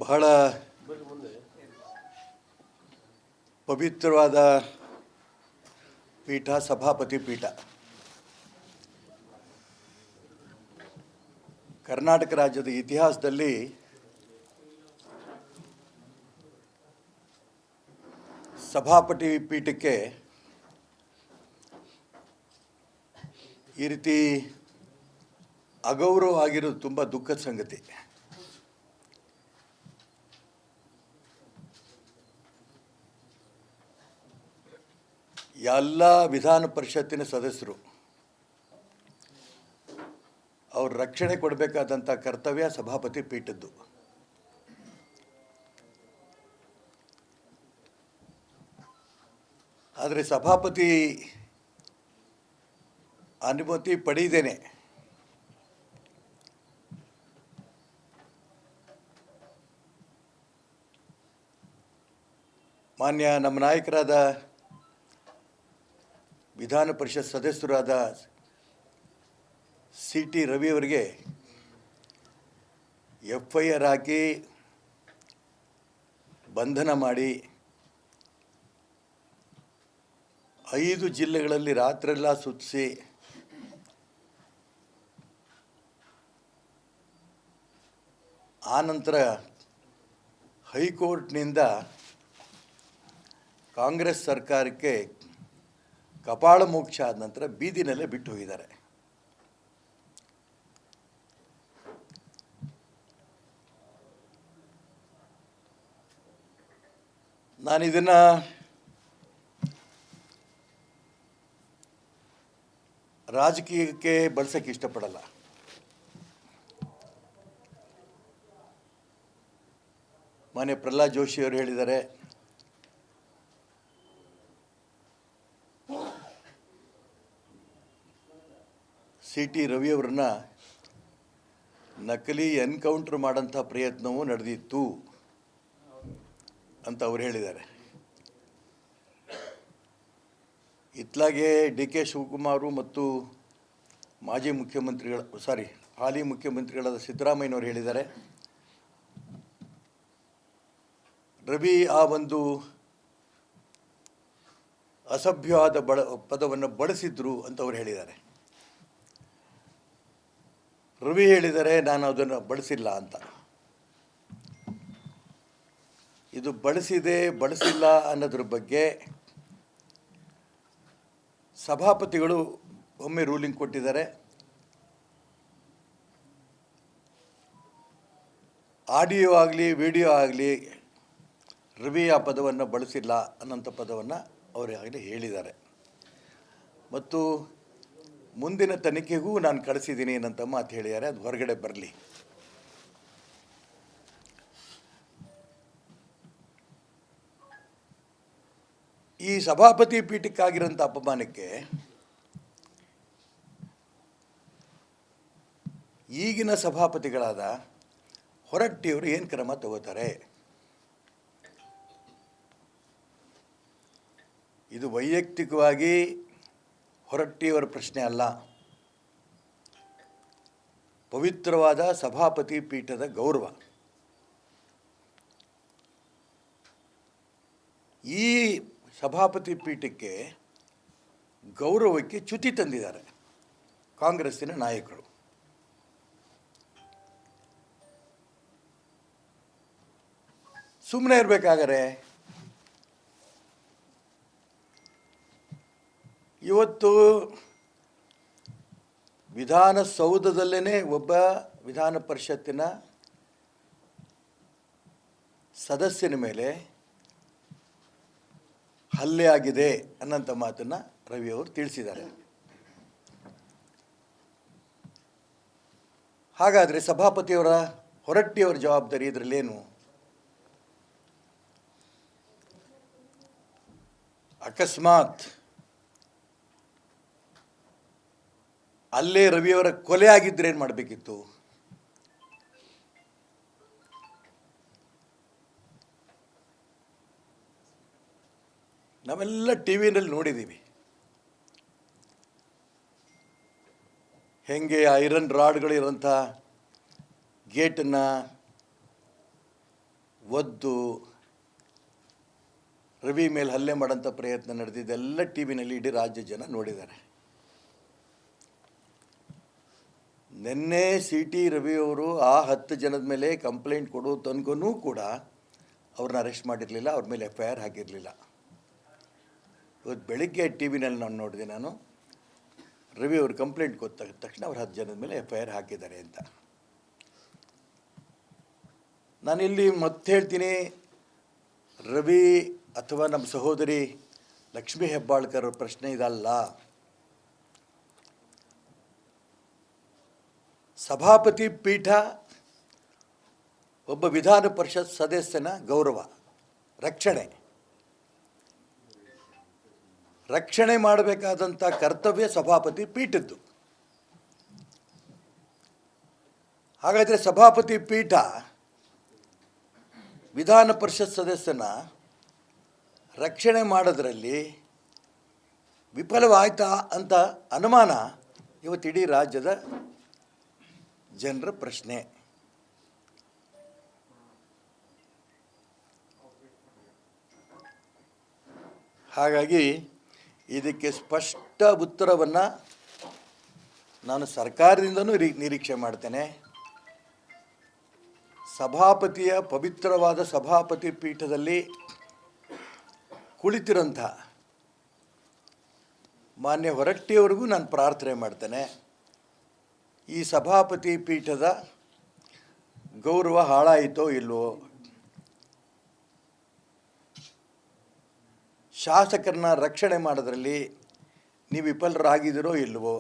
ಬಹಳ ಪವಿತ್ರವಾದ ಪೀಠ ಸಭಾಪತಿ ಪೀಠ. ಕರ್ನಾಟಕ ರಾಜ್ಯದ ಇತಿಹಾಸದಲ್ಲಿ ಸಭಾಪತಿ ಪೀಠಕ್ಕೆ ಈ ರೀತಿ ಅಗೌರವ ಆಗಿರೋದು ತುಂಬ ದುಃಖದ ಸಂಗತಿ. ಎಲ್ಲ ವಿಧಾನ ಪರಿಷತ್ತಿನ ಸದಸ್ಯರು ಅವ್ರ ರಕ್ಷಣೆ ಕೊಡಬೇಕಾದಂಥ ಕರ್ತವ್ಯ ಸಭಾಪತಿ ಪೀಠದ್ದು. ಆದರೆ ಸಭಾಪತಿ ಅನುಮತಿ ಪಡೆಯದೇನೆ ಮಾನ್ಯ ನಮ್ಮ ನಾಯಕರಾದ ವಿಧಾನ ಪರಿಷತ್ ಸದಸ್ಯರಾದ CT ರವಿಯವರಿಗೆ FIR ಹಾಕಿ ಬಂಧನ ಮಾಡಿ 5 ಜಿಲ್ಲೆಗಳಲ್ಲಿ ರಾತ್ರೆಲ್ಲ ಸುತ್ತಿಸಿ ಆನಂತರ ಹೈಕೋರ್ಟ್ನಿಂದ ಕಾಂಗ್ರೆಸ್ ಸರ್ಕಾರಕ್ಕೆ ಕಪಾಳ ಮೋಕ್ಷ ಆದ ನಂತರ ಬೀದಿನಲ್ಲೇ ಬಿಟ್ಟು ಹೋಗಿದ್ದಾರೆ. ನಾನು ಇದನ್ನು ರಾಜಕೀಯಕ್ಕೆ ಬಳಸೋಕ್ಕೆ ಇಷ್ಟಪಡಲ್ಲ. ಮಾನ್ಯ ಪ್ರಹ್ಲಾದ್ ಜೋಶಿ ಅವರು ಹೇಳಿದ್ದಾರೆ, CT ರವಿಯವರನ್ನ ನಕಲಿ ಎನ್ಕೌಂಟರ್ ಮಾಡೋಂಥ ಪ್ರಯತ್ನವೂ ನಡೆದಿತ್ತು ಅಂತ ಅವರು ಹೇಳಿದ್ದಾರೆ. ಇತ್ಲಾಗೆ DK ಶಿವಕುಮಾರು ಮತ್ತು ಹಾಲಿ ಮುಖ್ಯಮಂತ್ರಿಗಳಾದ ಸಿದ್ದರಾಮಯ್ಯನವರು ಹೇಳಿದ್ದಾರೆ, ರವಿ ಆ ಒಂದು ಅಸಭ್ಯವಾದ ಪದವನ್ನು ಬಳಸಿದ್ರು ಅಂತ ಅವರು ಹೇಳಿದ್ದಾರೆ. ರವಿ ಹೇಳಿದ್ದಾರೆ ನಾನು ಅದನ್ನು ಬಳಸಿಲ್ಲ ಅಂತ. ಇದು ಬಳಸಿಲ್ಲ ಅನ್ನೋದ್ರ ಬಗ್ಗೆ ಸಭಾಪತಿಗಳು ಒಮ್ಮೆ ರೂಲಿಂಗ್ ಕೊಟ್ಟಿದ್ದಾರೆ. ಆಡಿಯೋ ಆಗಲಿ ವಿಡಿಯೋ ಆಗಲಿ ರವಿ ಆ ಪದವನ್ನು ಬಳಸಿಲ್ಲ ಅನ್ನೋಂಥ ಪದವನ್ನು ಅವರಾಗಲೇ ಹೇಳಿದ್ದಾರೆ. ಮತ್ತು ಮುಂದಿನ ತನಿಖೆಗೂ ನಾನು ಕಳಿಸಿದ್ದೀನಿ ಏನಂತ ಮಾತು ಹೇಳಿದ್ದಾರೆ. ಅದು ಹೊರಗಡೆ ಬರಲಿ. ಈ ಸಭಾಪತಿ ಪೀಠಕ್ಕಾಗಿರೋಂಥ ಅಪಮಾನಕ್ಕೆ ಈಗಿನ ಸಭಾಪತಿಗಳಾದ ಹೊರಟ್ಟಿಯವರು ಏನು ಕ್ರಮ ತಗೋತಾರೆ? ಇದು ವೈಯಕ್ತಿಕವಾಗಿ ಹೊರಟ್ಟಿಯವರ ಪ್ರಶ್ನೆ ಅಲ್ಲ. ಪವಿತ್ರವಾದ ಸಭಾಪತಿ ಪೀಠದ ಗೌರವ. ಈ ಸಭಾಪತಿ ಪೀಠಕ್ಕೆ ಗೌರವಕ್ಕೆ ಚ್ಯುತಿ ತಂದಿದ್ದಾರೆ ಕಾಂಗ್ರೆಸ್ಸಿನ ನಾಯಕರು. ಸುಮ್ಮನೆ ಇರಬೇಕಾದರೆ ಇವತ್ತು ವಿಧಾನಸೌಧದಲ್ಲೇ ಒಬ್ಬ ವಿಧಾನ ಪರಿಷತ್ತಿನ ಸದಸ್ಯನ ಮೇಲೆ ಹಲ್ಲೆ ಆಗಿದೆ ಅನ್ನೋಂಥ ಮಾತನ್ನು ರವಿಯವರು ತಿಳಿಸಿದ್ದಾರೆ. ಹಾಗಾದರೆ ಸಭಾಪತಿಯವರ ಹೊರಟ್ಟಿಯವರ ಜವಾಬ್ದಾರಿ ಇದರಲ್ಲೇನು? ಅಕಸ್ಮಾತ್ ಅಲ್ಲೇ ರವಿಯವರ ಕೊಲೆ ಆಗಿದ್ದರೆ ಏನು ಮಾಡಬೇಕಿತ್ತು? ನಾವೆಲ್ಲ TV-ನಲ್ಲಿ ನೋಡಿದ್ದೀವಿ ಹೆಂಗೆ ಐರನ್ ರಾಡ್ಗಳಿರೋಂಥ ಗೇಟನ್ನು ಒದ್ದು ರವಿ ಮೇಲೆ ಹಲ್ಲೆ ಮಾಡೋಂಥ ಪ್ರಯತ್ನ ನಡೆದಿದ್ದೆಲ್ಲ ಟಿ ವಿನಲ್ಲಿ ಇಡೀ ರಾಜ್ಯ ಜನ ನೋಡಿದ್ದಾರೆ. ನಿನ್ನೆ ಸಿ ಟಿ ರವಿಯವರು ಆ 10 ಜನದ ಮೇಲೆ ಕಂಪ್ಲೇಂಟ್ ಕೊಡೋ ತನಕನೂ ಕೂಡ ಅವ್ರನ್ನ ಅರೆಸ್ಟ್ ಮಾಡಿರಲಿಲ್ಲ, ಅವ್ರ ಮೇಲೆ FIR ಹಾಕಿರಲಿಲ್ಲ. ಇವತ್ತು ಬೆಳಿಗ್ಗೆ ಟಿ ವಿನಲ್ಲಿ ನಾನು ನೋಡಿದೆ, ನಾನು ರವಿ ಅವರು ಕಂಪ್ಲೇಂಟ್ ಕೊಟ್ಟ ತಕ್ಷಣ ಅವ್ರು 10 ಜನದ ಮೇಲೆ FIR ಹಾಕಿದ್ದಾರೆ ಅಂತ. ನಾನಿಲ್ಲಿ ಮತ್ತೆ ಹೇಳ್ತೀನಿ, ರವಿ ಅಥವಾ ನಮ್ಮ ಸಹೋದರಿ ಲಕ್ಷ್ಮೀ ಹೆಬ್ಬಾಳ್ಕರ್ ಪ್ರಶ್ನೆ ಇದಲ್ಲ. ಸಭಾಪತಿ ಪೀಠ ಒಬ್ಬ ವಿಧಾನ ಪರಿಷತ್ ಸದಸ್ಯನ ಗೌರವ, ರಕ್ಷಣೆ ಮಾಡಬೇಕಾದಂಥ ಕರ್ತವ್ಯ ಸಭಾಪತಿ ಪೀಠದ್ದು. ಹಾಗಾದರೆ ಸಭಾಪತಿ ಪೀಠ ವಿಧಾನ ಪರಿಷತ್ ಸದಸ್ಯನ ರಕ್ಷಣೆ ಮಾಡೋದ್ರಲ್ಲಿ ವಿಫಲವಾಯ್ತಾ ಅಂತ ಅನುಮಾನ ಇವತ್ತು ಇಡೀ ರಾಜ್ಯದ ಜನರ ಪ್ರಶ್ನೆ. ಹಾಗಾಗಿ ಇದಕ್ಕೆ ಸ್ಪಷ್ಟ ಉತ್ತರವನ್ನು ನಾನು ಸರ್ಕಾರದಿಂದನೂ ನಿರೀಕ್ಷೆ ಮಾಡ್ತೇನೆ. ಸಭಾಪತಿಯ ಪವಿತ್ರವಾದ ಸಭಾಪತಿ ಪೀಠದಲ್ಲಿ ಕುಳಿತಿರೋಂಥ ಮಾನ್ಯ ಹೊರಟ್ಟಿಯವರಿಗೂ ನಾನು ಪ್ರಾರ್ಥನೆ ಮಾಡ್ತೇನೆ, ಈ ಸಭಾಪತಿ ಪೀಠದ ಗೌರವ ಹಾಳಾಯಿತೋ ಇಲ್ವೋ, ಶಾಸಕರನ್ನ ರಕ್ಷಣೆ ಮಾಡೋದ್ರಲ್ಲಿ ನೀವು ವಿಫಲರಾಗಿದ್ದೀರೋ ಇಲ್ವೋ,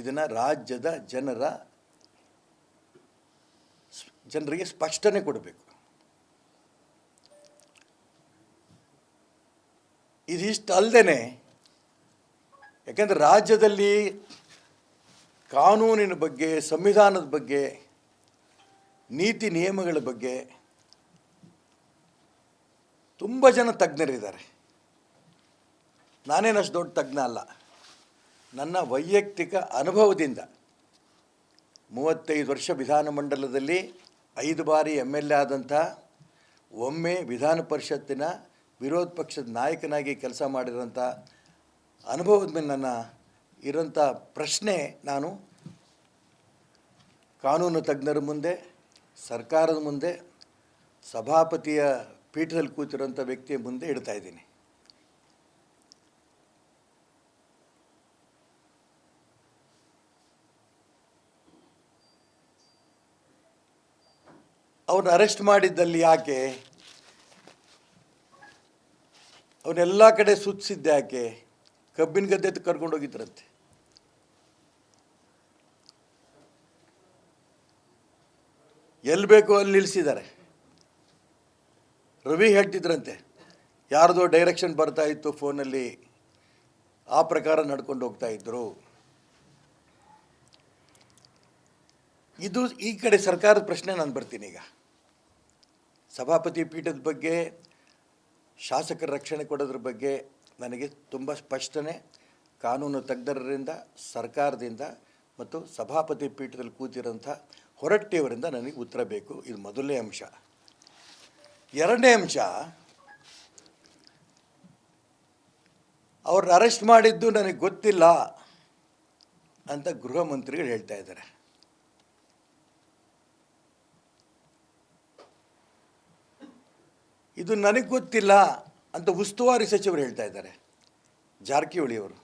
ಇದನ್ನು ರಾಜ್ಯದ ಜನರಿಗೆ ಸ್ಪಷ್ಟನೆ ಕೊಡಬೇಕು. ಇದಿಷ್ಟು ಅಲ್ಲದೆ, ಯಾಕೆಂದರೆ ರಾಜ್ಯದಲ್ಲಿ ಕಾನೂನಿನ ಬಗ್ಗೆ, ಸಂವಿಧಾನದ ಬಗ್ಗೆ, ನೀತಿ ನಿಯಮಗಳ ಬಗ್ಗೆ ತುಂಬ ಜನ ತಜ್ಞರಿದ್ದಾರೆ. ನಾನೇನಷ್ಟು ದೊಡ್ಡ ತಜ್ಞ ಅಲ್ಲ. ನನ್ನ ವೈಯಕ್ತಿಕ ಅನುಭವದಿಂದ 35 ವರ್ಷ ವಿಧಾನಮಂಡಲದಲ್ಲಿ 5 ಬಾರಿ MLA ಆದಂಥ, ಒಮ್ಮೆ ವಿಧಾನ ಪರಿಷತ್ತಿನ ವಿರೋಧ ಪಕ್ಷದ ನಾಯಕನಾಗಿ ಕೆಲಸ ಮಾಡಿರೋಂಥ ಅನುಭವದ ಮೇಲೆ ನನ್ನ ಇರೋಂಥ ಪ್ರಶ್ನೆ ನಾನು ಕಾನೂನು ತಜ್ಞರ ಮುಂದೆ, ಸರ್ಕಾರದ ಮುಂದೆ, ಸಭಾಪತಿಯ ಪೀಠದಲ್ಲಿ ಕೂತಿರೋಂಥ ವ್ಯಕ್ತಿಯ ಮುಂದೆ ಇಡ್ತಾ ಇದ್ದೀನಿ. ಅವ್ರನ್ನ ಅರೆಸ್ಟ್ ಮಾಡಿದ್ದಲ್ಲಿ ಯಾಕೆ, ಅವನ್ನೆಲ್ಲ ಕಡೆ ಸುತ್ತಿಸಿದ್ದೆ ಯಾಕೆ, ಕಬ್ಬಿನ ಗದ್ದೆ ಕರ್ಕೊಂಡು ಹೋಗಿದ್ರಂತೆ. ಎಲ್ಲಿ ಬೇಕೋ ಅಲ್ಲಿ ನಿಲ್ಲಿಸಿದ್ದಾರೆ. ರವಿ ಹೇಳ್ತಿದ್ರಂತೆ, ಯಾರ್ದೋ ಡೈರೆಕ್ಷನ್ ಬರ್ತಾ ಇತ್ತು ಫೋನಲ್ಲಿ, ಆ ಪ್ರಕಾರ ನಡ್ಕೊಂಡು ಹೋಗ್ತಾ ಇದ್ರು. ಇದು ಈ ಕಡೆ ಸರ್ಕಾರದ ಪ್ರಶ್ನೆ. ನಾನು ಬರ್ತೀನಿ ಈಗ. ಸಭಾಪತಿ ಪೀಠದ ಬಗ್ಗೆ, ಶಾಸಕರ ರಕ್ಷಣೆ ಕೊಡೋದ್ರ ಬಗ್ಗೆ ನನಗೆ ತುಂಬ ಸ್ಪಷ್ಟನೆ ಕಾನೂನು ತಜ್ಞರಿಂದ, ಸರ್ಕಾರದಿಂದ ಮತ್ತು ಸಭಾಪತಿ ಪೀಠದಲ್ಲಿ ಕೂತಿರೋಂಥ ಹೊರಟ್ಟಿಯವರಿಂದ ನನಗೆ ಉತ್ತರ ಬೇಕು. ಇದು ಮೊದಲನೇ ಅಂಶ. ಎರಡನೇ ಅಂಶ, ಅವ್ರನ್ನ ಅರೆಸ್ಟ್ ಮಾಡಿದ್ದು ನನಗೆ ಗೊತ್ತಿಲ್ಲ ಅಂತ ಗೃಹ ಮಂತ್ರಿಗಳು ಹೇಳ್ತಾ ಇದ್ದಾರೆ. ಇದು ನನಗೆ ಗೊತ್ತಿಲ್ಲ ಅಂತ ಉಸ್ತುವಾರಿ ಸಚಿವರು ಹೇಳ್ತಾ ಇದ್ದಾರೆ, ಜಾರಕಿಹೊಳಿಯವರು.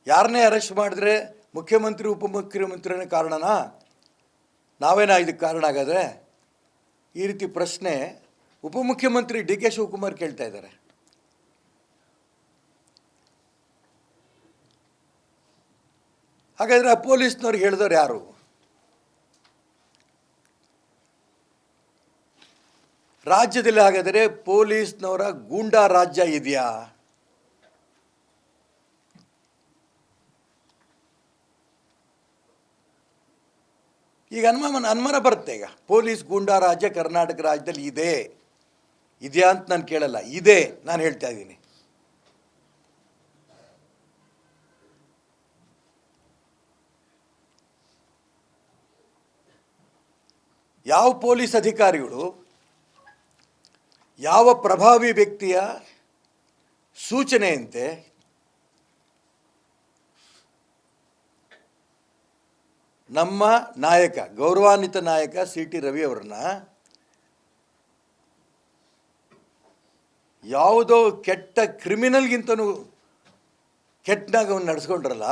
ಯಾರನ್ನೇ ಅರೆಸ್ಟ್ ಮಾಡಿದ್ರೆ ಮುಖ್ಯಮಂತ್ರಿ ಉಪಮುಖ್ಯಮಂತ್ರಿನೇ ಕಾರಣನಾ, ನಾವೇನಾ ಇದಕ್ಕೆ ಕಾರಣ ಆಗಾದ್ರೆ? ಈ ರೀತಿ ಪ್ರಶ್ನೆ ಉಪಮುಖ್ಯಮಂತ್ರಿ DK ಶಿವಕುಮಾರ್ ಕೇಳ್ತಾ ಇದ್ದಾರೆ. ಹಾಗಾದರೆ ಆ ಪೊಲೀಸ್ನವ್ರಿಗೆ ಹೇಳಿದವ್ರು ಯಾರು? ರಾಜ್ಯದಲ್ಲಿ ಹಾಗಾದರೆ ಪೊಲೀಸ್ನವರ ಗೂಂಡಾ ರಾಜ್ಯ ಇದೆಯಾ? ಈಗ ಅನುಮಾನ ಬರುತ್ತೆ. ಈಗ ಪೊಲೀಸ್ ಗೂಂಡಾ ರಾಜ್ಯ ಕರ್ನಾಟಕ ರಾಜ್ಯದಲ್ಲಿ ಇದೆಯಾ ಅಂತ ನಾನು ಕೇಳಲ್ಲ, ಇದೆ, ನಾನು ಹೇಳ್ತಾ ಇದ್ದೀನಿ. ಯಾವ ಪೊಲೀಸ್ ಅಧಿಕಾರಿಗಳು ಯಾವ ಪ್ರಭಾವಿ ವ್ಯಕ್ತಿಯ ಸೂಚನೆಯಂತೆ ನಮ್ಮ ನಾಯಕ, ಗೌರವಾನ್ವಿತ ನಾಯಕ ಸಿ ಟಿ ರವಿ ಅವರನ್ನ ಯಾವುದೋ ಕೆಟ್ಟ ಕ್ರಿಮಿನಲ್ಗಿಂತನೂ ಕೆಟ್ಟನಾಗ ಅವನು ನಡೆಸ್ಕೊಂಡ್ರಲ್ಲ,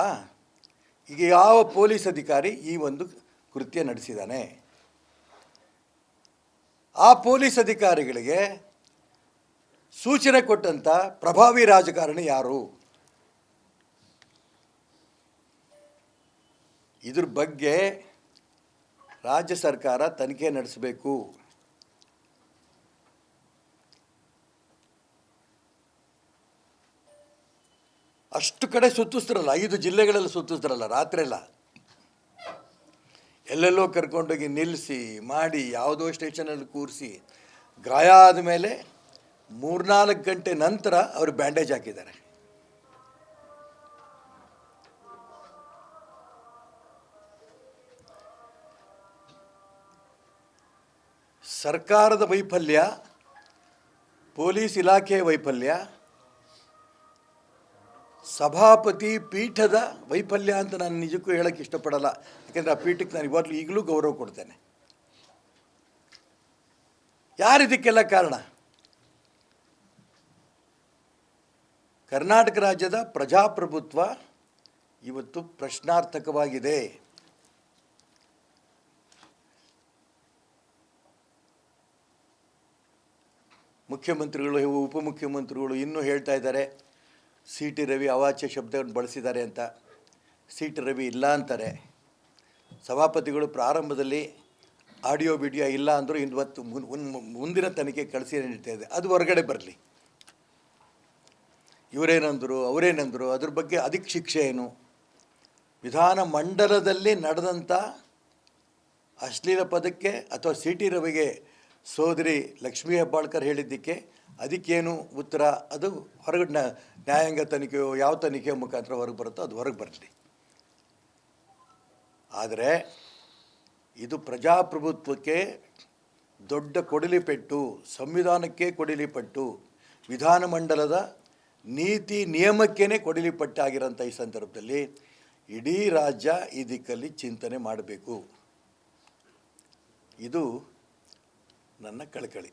ಈಗ ಯಾವ ಪೊಲೀಸ್ ಅಧಿಕಾರಿ ಈ ಒಂದು ಕೃತ್ಯ ನಡೆಸಿದ್ದಾನೆ? ಆ ಪೊಲೀಸ್ ಅಧಿಕಾರಿಗಳಿಗೆ ಸೂಚನೆ ಕೊಟ್ಟಂಥ ಪ್ರಭಾವಿ ರಾಜಕಾರಣಿ ಯಾರು? ಇದ್ರ ಬಗ್ಗೆ ರಾಜ್ಯ ಸರ್ಕಾರ ತನಿಖೆ ನಡೆಸಬೇಕು. ಅಷ್ಟು ಕಡೆ ಸುತ್ತಿಸ್ತಾರಲ್ಲ, 5 ಜಿಲ್ಲೆಗಳಲ್ಲಿ ಸುತ್ತಿಸ್ತಾರಲ್ಲ, ರಾತ್ರಿಯೆಲ್ಲ ಎಲ್ಲೆಲ್ಲೋ ಕರ್ಕೊಂಡೋಗಿ ನಿಲ್ಲಿಸಿ ಮಾಡಿ ಯಾವುದೋ ಸ್ಟೇಷನಲ್ಲಿ ಕೂರಿಸಿ ಗಾಯ ಆದಮೇಲೆ 3-4 ಗಂಟೆ ನಂತರ ಅವರು ಬ್ಯಾಂಡೇಜ್ ಹಾಕಿದ್ದಾರೆ. ಸರ್ಕಾರದ ವೈಫಲ್ಯ, ಪೊಲೀಸ್ ಇಲಾಖೆಯ ವೈಫಲ್ಯ, ಸಭಾಪತಿ ಪೀಠದ ವೈಫಲ್ಯ ಅಂತ ನಾನು ನಿಜಕ್ಕೂ ಹೇಳೋಕ್ಕೆ ಇಷ್ಟಪಡಲ್ಲ. ಯಾಕೆಂದರೆ ಆ ಪೀಠಕ್ಕೆ ನಾನು ಈಗಲೂ ಗೌರವ ಕೊಡ್ತೇನೆ. ಯಾರಿದಕ್ಕೆಲ್ಲ ಕಾರಣ? ಕರ್ನಾಟಕ ರಾಜ್ಯದ ಪ್ರಜಾಪ್ರಭುತ್ವ ಇವತ್ತು ಪ್ರಶ್ನಾರ್ಥಕವಾಗಿದೆ. ಮುಖ್ಯಮಂತ್ರಿಗಳು, ಉಪಮುಖ್ಯಮಂತ್ರಿಗಳು ಇನ್ನೂ ಹೇಳ್ತಾ ಇದ್ದಾರೆ ಸಿ ಟಿ ರವಿ ಅವಾಚ್ಯ ಶಬ್ದವನ್ನು ಬಳಸಿದ್ದಾರೆ ಅಂತ. ಸಿ ಟಿ ರವಿ ಇಲ್ಲ ಅಂತಾರೆ. ಸಭಾಪತಿಗಳು ಪ್ರಾರಂಭದಲ್ಲಿ ಆಡಿಯೋ ವಿಡಿಯೋ ಇಲ್ಲ ಅಂದರೂ ಇವತ್ತು ಮುಂದಿನ ತನಿಖೆ ಕಳಿಸಿ ನಡೀತಾ ಇದೆ. ಅದು ಹೊರಗಡೆ ಬರಲಿ. ಇವರೇನಂದರು ಅವರೇನಂದರು ಅದ್ರ ಬಗ್ಗೆ ಅದಕ್ಕೆ ಶಿಕ್ಷೆ ಏನು? ವಿಧಾನ ಮಂಡಲದಲ್ಲಿ ನಡೆದಂಥ ಅಶ್ಲೀಲ ಪದಕ್ಕೆ ಅಥವಾ ಸಿ ಟಿ ರವಿಗೆ ಸೋದರಿ ಲಕ್ಷ್ಮೀ ಹೆಬ್ಬಾಳ್ಕರ್ ಹೇಳಿದ್ದಕ್ಕೆ ಅದಕ್ಕೇನು ಉತ್ತರ? ಅದು ಹೊರಗಡೆ ನ್ಯಾಯಾಂಗ ತನಿಖೆಯೋ ಯಾವ ತನಿಖೆಯ ಮುಖಾಂತರ ಹೊರಗೆ ಬರುತ್ತೋ ಅದು ಹೊರಗೆ ಬರಲಿ. ಆದರೆ ಇದು ಪ್ರಜಾಪ್ರಭುತ್ವಕ್ಕೆ ದೊಡ್ಡ ಕೊಡಲಿ ಪೆಟ್ಟು, ಸಂವಿಧಾನಕ್ಕೆ ಕೊಡಲಿ ಪೆಟ್ಟು, ವಿಧಾನಮಂಡಲದ ನೀತಿ ನಿಯಮಕ್ಕೇ ಕೊಡಲಿ ಪಟ್ಟಾಗಿರೋಂಥ ಈ ಸಂದರ್ಭದಲ್ಲಿ ಇಡೀ ರಾಜ್ಯ ಈ ದಿಕ್ಕಲ್ಲಿ ಚಿಂತನೆ ಮಾಡಬೇಕು. ಇದು ನನ್ನ ಕಳಕಳಿ.